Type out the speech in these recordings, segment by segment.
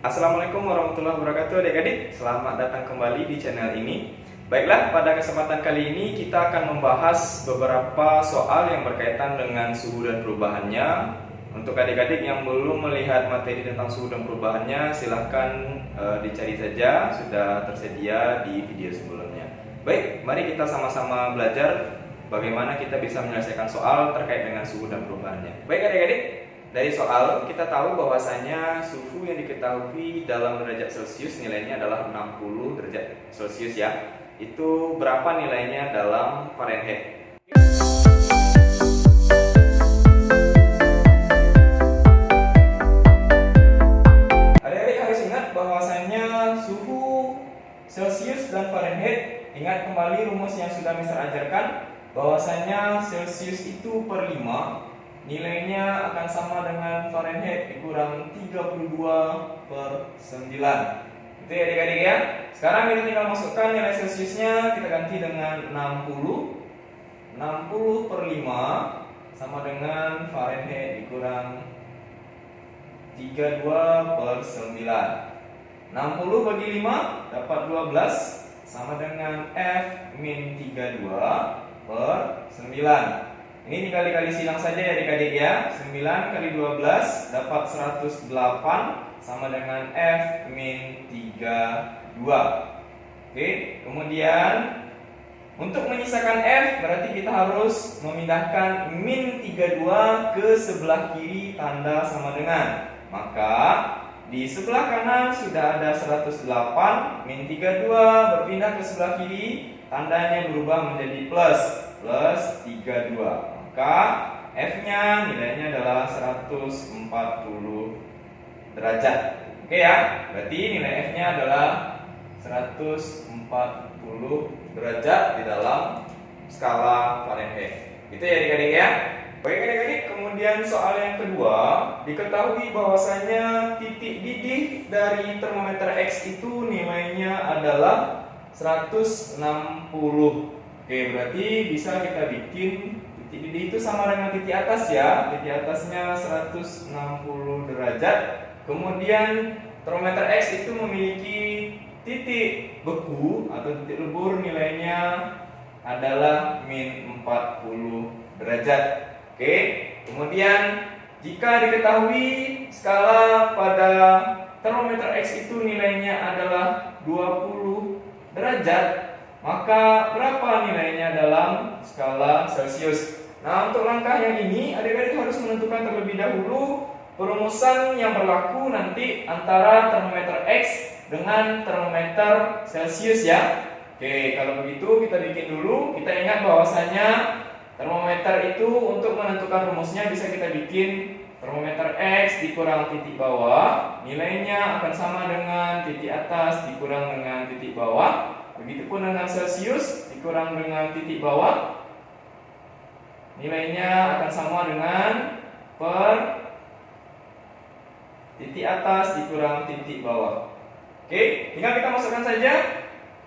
Assalamualaikum warahmatullahi wabarakatuh adik-adik. Selamat datang kembali di channel ini. Baiklah, pada kesempatan kali ini kita akan membahas beberapa soal yang berkaitan dengan suhu dan perubahannya. Untuk adik-adik yang belum melihat materi tentang suhu dan perubahannya, silahkan dicari saja, sudah tersedia di video sebelumnya. Baik, mari kita sama-sama belajar bagaimana kita bisa menyelesaikan soal terkait dengan suhu dan perubahannya. Baik adik-adik, dari soal kita tahu bahwasanya suhu yang diketahui dalam derajat Celcius nilainya adalah 60 derajat Celcius ya. Itu berapa nilainya dalam Fahrenheit? Adik-adik harus ingat bahwasanya suhu Celcius dan Fahrenheit, ingat kembali rumus yang sudah Mister ajarkan bahwasanya Celcius itu per 5 nilainya akan sama dengan Fahrenheit dikurang 32 per 9. Itu ya adik-adik ya. Sekarang kita tinggal masukkan nilai Celciusnya, kita ganti dengan 60 per 5 sama dengan Fahrenheit dikurang 32 per 9. 60 bagi 5 dapat 12 sama dengan F min 32 per 9. Ini tinggal dikali silang saja ya adik-adik ya. 9 kali 12 dapat 108 sama dengan F min 32. Oke, kemudian untuk menyisakan F berarti kita harus memindahkan min 32 ke sebelah kiri tanda sama dengan. Maka di sebelah kanan sudah ada 108, min 32 berpindah ke sebelah kiri, tandanya berubah menjadi plus 32. Maka F-nya nilainya adalah 140 derajat. Oke ya, berarti nilai F-nya adalah 140 derajat di dalam skala Fahrenheit. Itu ya adik-adik ya. Baik adik-adik, kemudian soal yang kedua, diketahui bahwasanya titik didih dari termometer X itu nilainya adalah 160. Oke, berarti bisa kita bikin titik didih itu sama dengan titik atas ya. Titik atasnya 160 derajat. Kemudian termometer X itu memiliki titik beku atau titik lebur, nilainya adalah min 40 derajat. Oke, kemudian jika diketahui skala pada termometer X itu nilainya adalah 20 derajat, maka berapa nilainya dalam skala Celcius? Nah, untuk langkah yang ini adik-adik harus menentukan terlebih dahulu perumusan yang berlaku nanti antara termometer X dengan termometer Celcius ya. Oke, kalau begitu kita bikin dulu. Kita ingat bahwasanya termometer itu untuk menentukan rumusnya bisa kita bikin termometer X dikurang titik bawah, nilainya akan sama dengan titik atas dikurang dengan titik bawah. Begitupun dengan Celcius dikurang dengan titik bawah, nilainya akan sama dengan per titik atas dikurang titik bawah. Oke, tinggal kita masukkan saja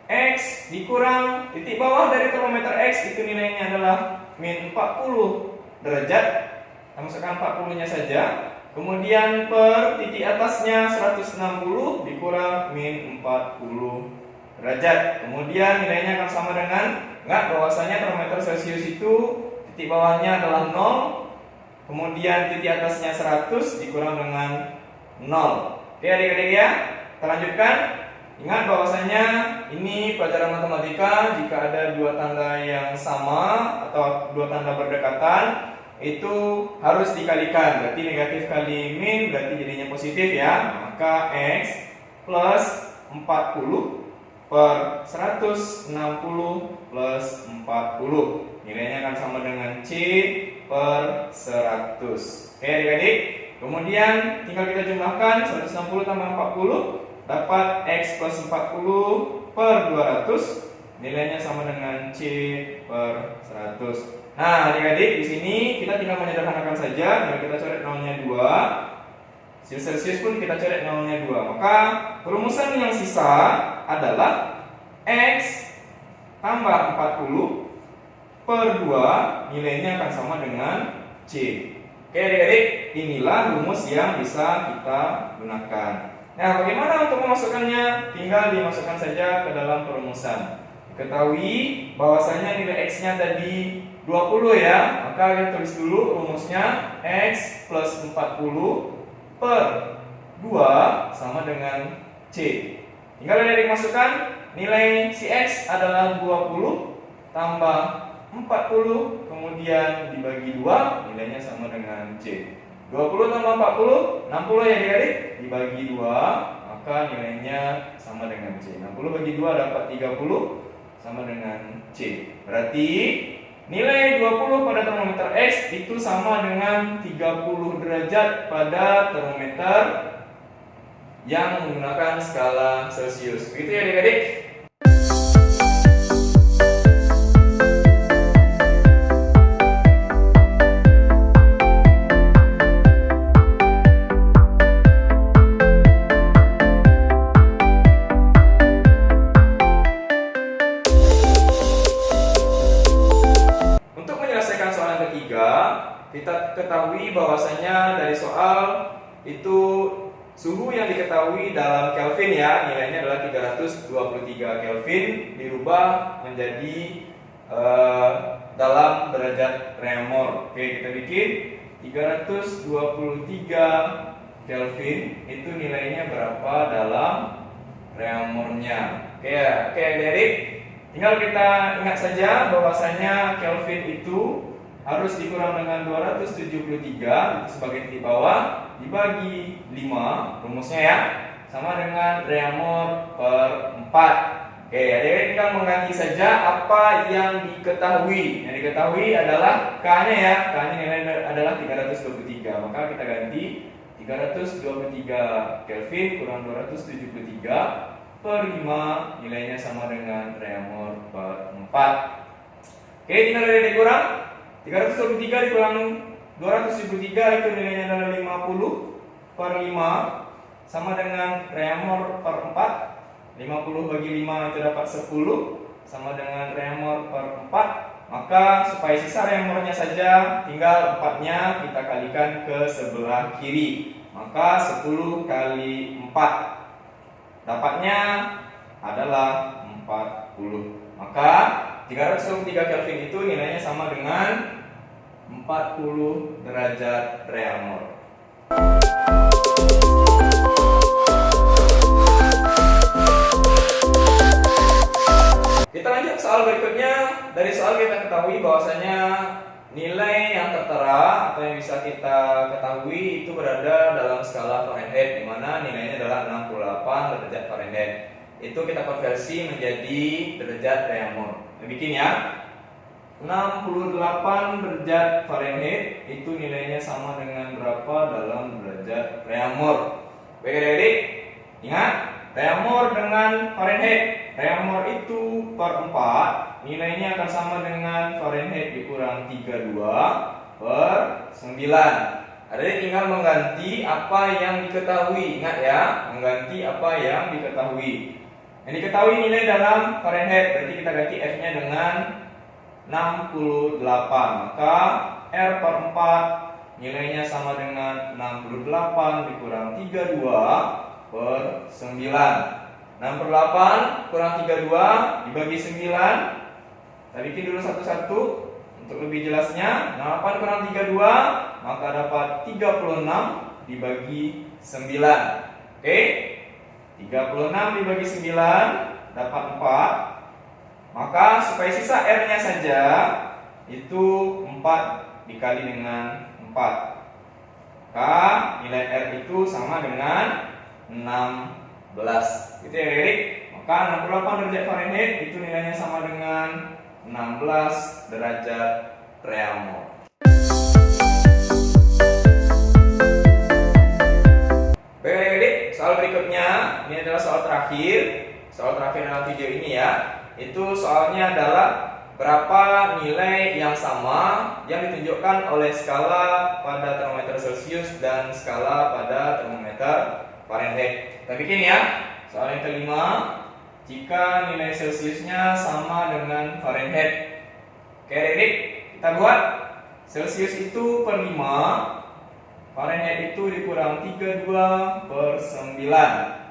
X dikurang titik bawah dari termometer X itu nilainya adalah min 40 derajat. Kita masukkan 40 nya saja. Kemudian per titik atasnya 160 dikurang min 40 derajat. Kemudian nilainya akan sama dengan, ingat bahwasanya termometer Celcius itu titik bawahnya adalah 0, kemudian titik atasnya 100 dikurang dengan 0. Oke adik-adik ya, kita lanjutkan. Ingat bahwasanya ini pelajaran matematika, jika ada dua tanda yang sama atau dua tanda berdekatan itu harus dikalikan. Berarti negatif kali min berarti jadinya positif ya. Maka X plus 40 per 160 plus 40 nilainya akan sama dengan C per 100. Oke adik-adik, kemudian tinggal kita jumlahkan 160 tambah 40 dapat X plus 40 per 200 nilainya sama dengan C per 100. Nah adik-adik, di sini kita tinggal menyederhanakan saja. Kalau kita coret nolnya 2, Celcius pun kita coret nolnya 2. Maka perumusan yang sisa adalah X tambah 40 per 2 nilainya akan sama dengan C. Oke adik-adik, inilah rumus yang bisa kita gunakan. Nah, bagaimana untuk memasukkannya? Tinggal dimasukkan saja ke dalam perumusan. Ketahui bahwasanya nilai X-nya tadi 20 ya. Maka kita tulis dulu rumusnya X plus 40 per 2 sama dengan C. Tinggal dari masukkan nilai si X adalah 20 tambah 40 kemudian dibagi 2 nilainya sama dengan C. 20 tambah 40 60 ya adik-adik, dibagi 2 maka nilainya sama dengan C. 60 bagi 2 dapat 30 sama dengan C. Berarti nilai 20 pada termometer X itu sama dengan 30 derajat pada termometer yang menggunakan skala Celcius. Begitu ya adik-adik? Kita ketahui bahwasanya dari soal itu suhu yang diketahui dalam Kelvin ya, nilainya adalah 323 Kelvin dirubah menjadi dalam derajat Reaumur. Oke, kita bikin 323 Kelvin itu nilainya berapa dalam Reaumurnya. Oke, adik-adik, tinggal kita ingat saja bahwasanya Kelvin itu harus dikurang dengan 273 sebagai titik bawah dibagi 5 rumusnya ya, sama dengan Reaumur per 4. Oke, adik-adik tinggal mengganti saja apa yang diketahui. Yang diketahui adalah K-nya ya, K-nya nilai adalah 323. Maka kita ganti 323 Kelvin kurang 273 per 5 nilainya sama dengan Reaumur per 4. Oke, tinggal dari dikurang 323 dikurang 273 itu nilainya adalah 50 per 5 sama dengan Reaumur per 4. 50 bagi 5 itu dapat 10 sama dengan Reaumur per 4. Maka supaya sisa Reaumurnya saja tinggal 4-nya kita kalikan ke sebelah kiri. Maka 10 kali 4 dapatnya adalah 40. Maka 323 Kelvin itu nilainya sama dengan 40 derajat Reaumur. Kita lanjut soal berikutnya. Dari soal kita ketahui bahwasanya nilai yang tertera atau yang bisa kita ketahui itu berada dalam skala Fahrenheit, di mana nilainya adalah 68 derajat Fahrenheit. Itu kita konversi menjadi derajat Reaumur. Bikin ya, 68 derajat Fahrenheit itu nilainya sama dengan berapa dalam derajat Reaumur. Baik adik-adik, ingat Reaumur dengan Fahrenheit. Reaumur itu per 4 nilainya akan sama dengan Fahrenheit dikurang 32 per 9. Adik tinggal mengganti apa yang diketahui. Ingat ya, mengganti apa yang diketahui. Yang diketahui nilai dalam Fahrenheit, berarti kita ganti F-nya dengan 68. Maka R per 4 nilainya sama dengan 68 dikurang 32 per 9. 68 kurang 32 dibagi 9. Kita bikin dulu satu-satu untuk lebih jelasnya. 68 kurang 32 maka dapat 36 dibagi 9. Oke, 36 dibagi 9 dapat 4. Maka supaya sisa R-nya saja itu 4 dikali dengan 4. Maka nilai R itu sama dengan 16. Gitu ya adik-adik. Maka 68 derajat Fahrenheit itu nilainya sama dengan 16 derajat Reaumur. Baik adik-adik, soal berikutnya ini adalah soal terakhir. Soal terakhir dalam video ini ya. Itu soalnya adalah berapa nilai yang sama yang ditunjukkan oleh skala pada termometer Celcius dan skala pada termometer Fahrenheit. Kita bikin ya. Soal yang kelima, jika nilai Celciusnya sama dengan Fahrenheit. Oke adik-adik, kita buat. Celcius itu per 5 Fahrenheit itu dikurang 32/9.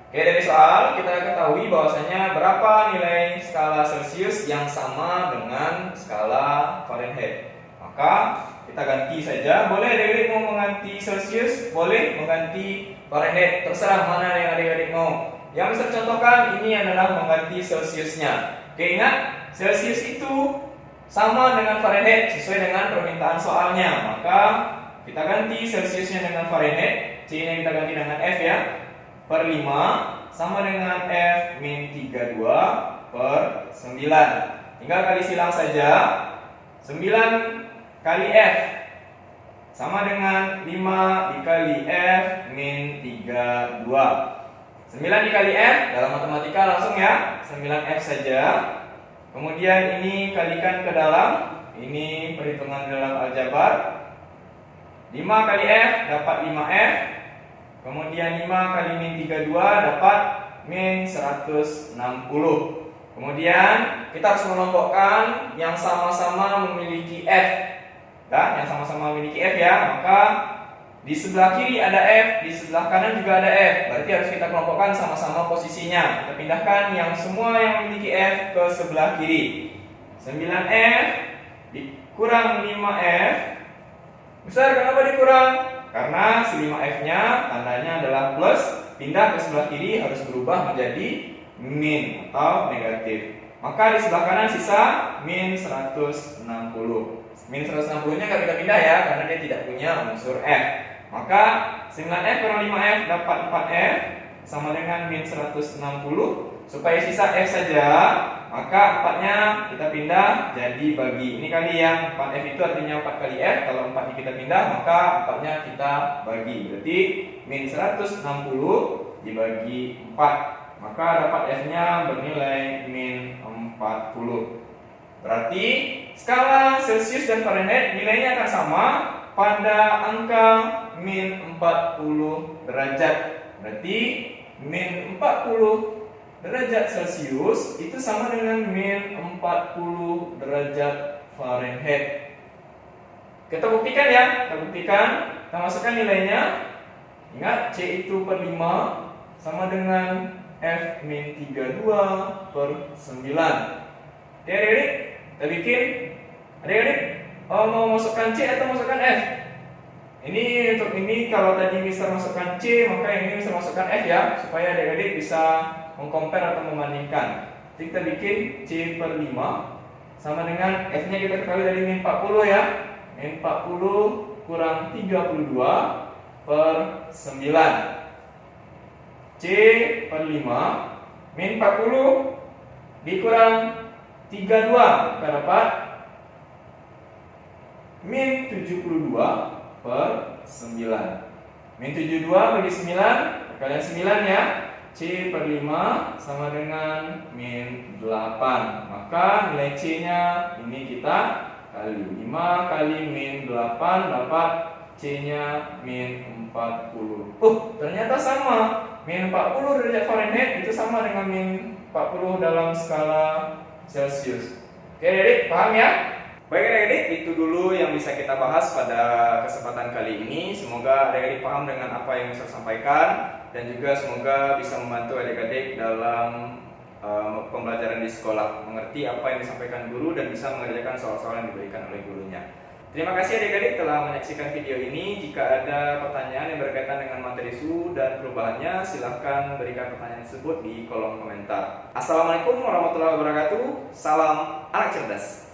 Oke, dari soal kita ketahui bahwasanya berapa nilai skala Celsius yang sama dengan skala Fahrenheit. Maka kita ganti saja. Boleh adik-adik mau mengganti Celsius, boleh mengganti Fahrenheit, terserah mana yang adik-adik mau. Yang bisa contohkan ini adalah mengganti Celsiusnya. Oke, ingat Celsius itu sama dengan Fahrenheit sesuai dengan permintaan soalnya. Maka kita ganti Celsiusnya dengan Fahrenheit, C-nya kita ganti dengan F ya. Per 5 sama dengan F min 32/9. Tinggal kali silang saja. 9 kali F sama dengan 5 dikali F min 32. 9 dikali F dalam matematika langsung ya 9F saja. Kemudian ini kalikan ke dalam, ini perhitungan dalam aljabar. 5 kali F dapat 5F. Kemudian 5 kali min 32 dapat min 160. Kemudian kita harus mengelompokkan yang sama-sama memiliki F. Nah, yang sama-sama memiliki F ya. Maka di sebelah kiri ada F, di sebelah kanan juga ada F. Berarti harus kita kelompokkan sama-sama posisinya. Kita pindahkan yang semua yang memiliki F ke sebelah kiri. 9F dikurang 5F. Besar, kenapa dikurang? Karena si 5F-nya tandanya adalah plus, pindah ke sebelah kiri harus berubah menjadi min atau negatif. Maka di sebelah kanan sisa min 160. Min 160-nya nggak kita pindah ya, karena dia tidak punya unsur F. Maka 9F kurang 5F dapat 4F sama dengan min 160. Supaya sisa F saja, maka 4-nya kita pindah jadi bagi. Ini kali yang 4F itu artinya 4 kali F. Kalau 4-nya kita pindah, maka 4-nya kita bagi. Berarti min 160 dibagi 4. Maka dapat F-nya bernilai min 40. Berarti skala Celsius dan Fahrenheit nilainya akan sama pada angka min 40 derajat. Berarti min 40 derajat Celsius itu sama dengan min 40 derajat Fahrenheit. Kita buktikan ya, kita buktikan. Kita masukkan nilainya. Ingat, C itu per 5 sama dengan F min 32/9. Oke adik-adik, kita bikin. Adik-adik, mau masukkan C atau masukkan F? Ini untuk ini kalau tadi Mister masukkan C, maka yang ini Mister masukkan F ya, supaya adik-adik bisa mengcompare atau membandingkan. Jadi kita bikin C per 5 sama dengan F-nya kita ketahui dari min 40 ya. Min 40 kurang 32/9. C per 5 min 40 dikurang 32, kita dapat min 72/9. Min 72 bagi 9 kalian 9 ya. C per 5 sama dengan min 8. Maka nilai C-nya ini kita kali 5 kali min 8 dapat C-nya min 40. Ternyata sama. Min 40 derajat Fahrenheit itu sama dengan min 40 dalam skala Celsius. Oke adik, paham ya? Baik adik-adik, itu dulu yang bisa kita bahas pada kesempatan kali ini. Semoga adik-adik paham dengan apa yang saya sampaikan, dan juga semoga bisa membantu adik-adik dalam pembelajaran di sekolah, mengerti apa yang disampaikan guru dan bisa mengerjakan soal-soal yang diberikan oleh gurunya. Terima kasih adik-adik telah menyaksikan video ini. Jika ada pertanyaan yang berkaitan dengan materi SU dan perubahannya, silahkan berikan pertanyaan tersebut di kolom komentar. Assalamualaikum warahmatullahi wabarakatuh. Salam anak cerdas.